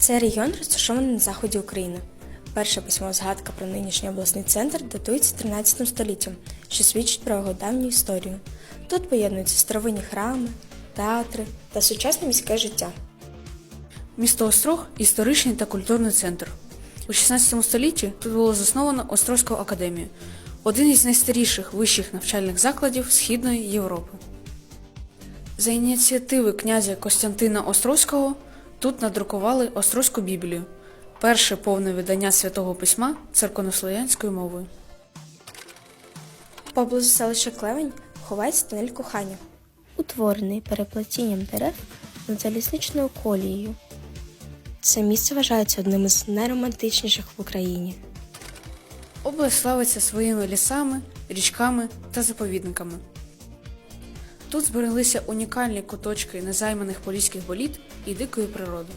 Цей регіон розташований на заході України. Перша письмова згадка про нинішній обласний центр датується 13 століттям, що свідчить про його давню історію. Тут поєднуються старовинні храми, театри та сучасне міське життя. Місто Острог – історичний та культурний центр. У 16 столітті тут було засновано Острозьку академію – один із найстаріших вищих навчальних закладів Східної Європи. За ініціативи князя Костянтина Острозького тут надрукували Острозьку Біблію – перше повне видання Святого Письма церковнослов'янською мовою. Поблизу селища Клевень ховається тунель кохання, утворений переплетінням дерев над залізничною колією. Це місце вважається одним із найромантичніших в Україні. Область славиться своїми лісами, річками та заповідниками. Тут збереглися унікальні куточки незайманих поліських боліт і дикої природи.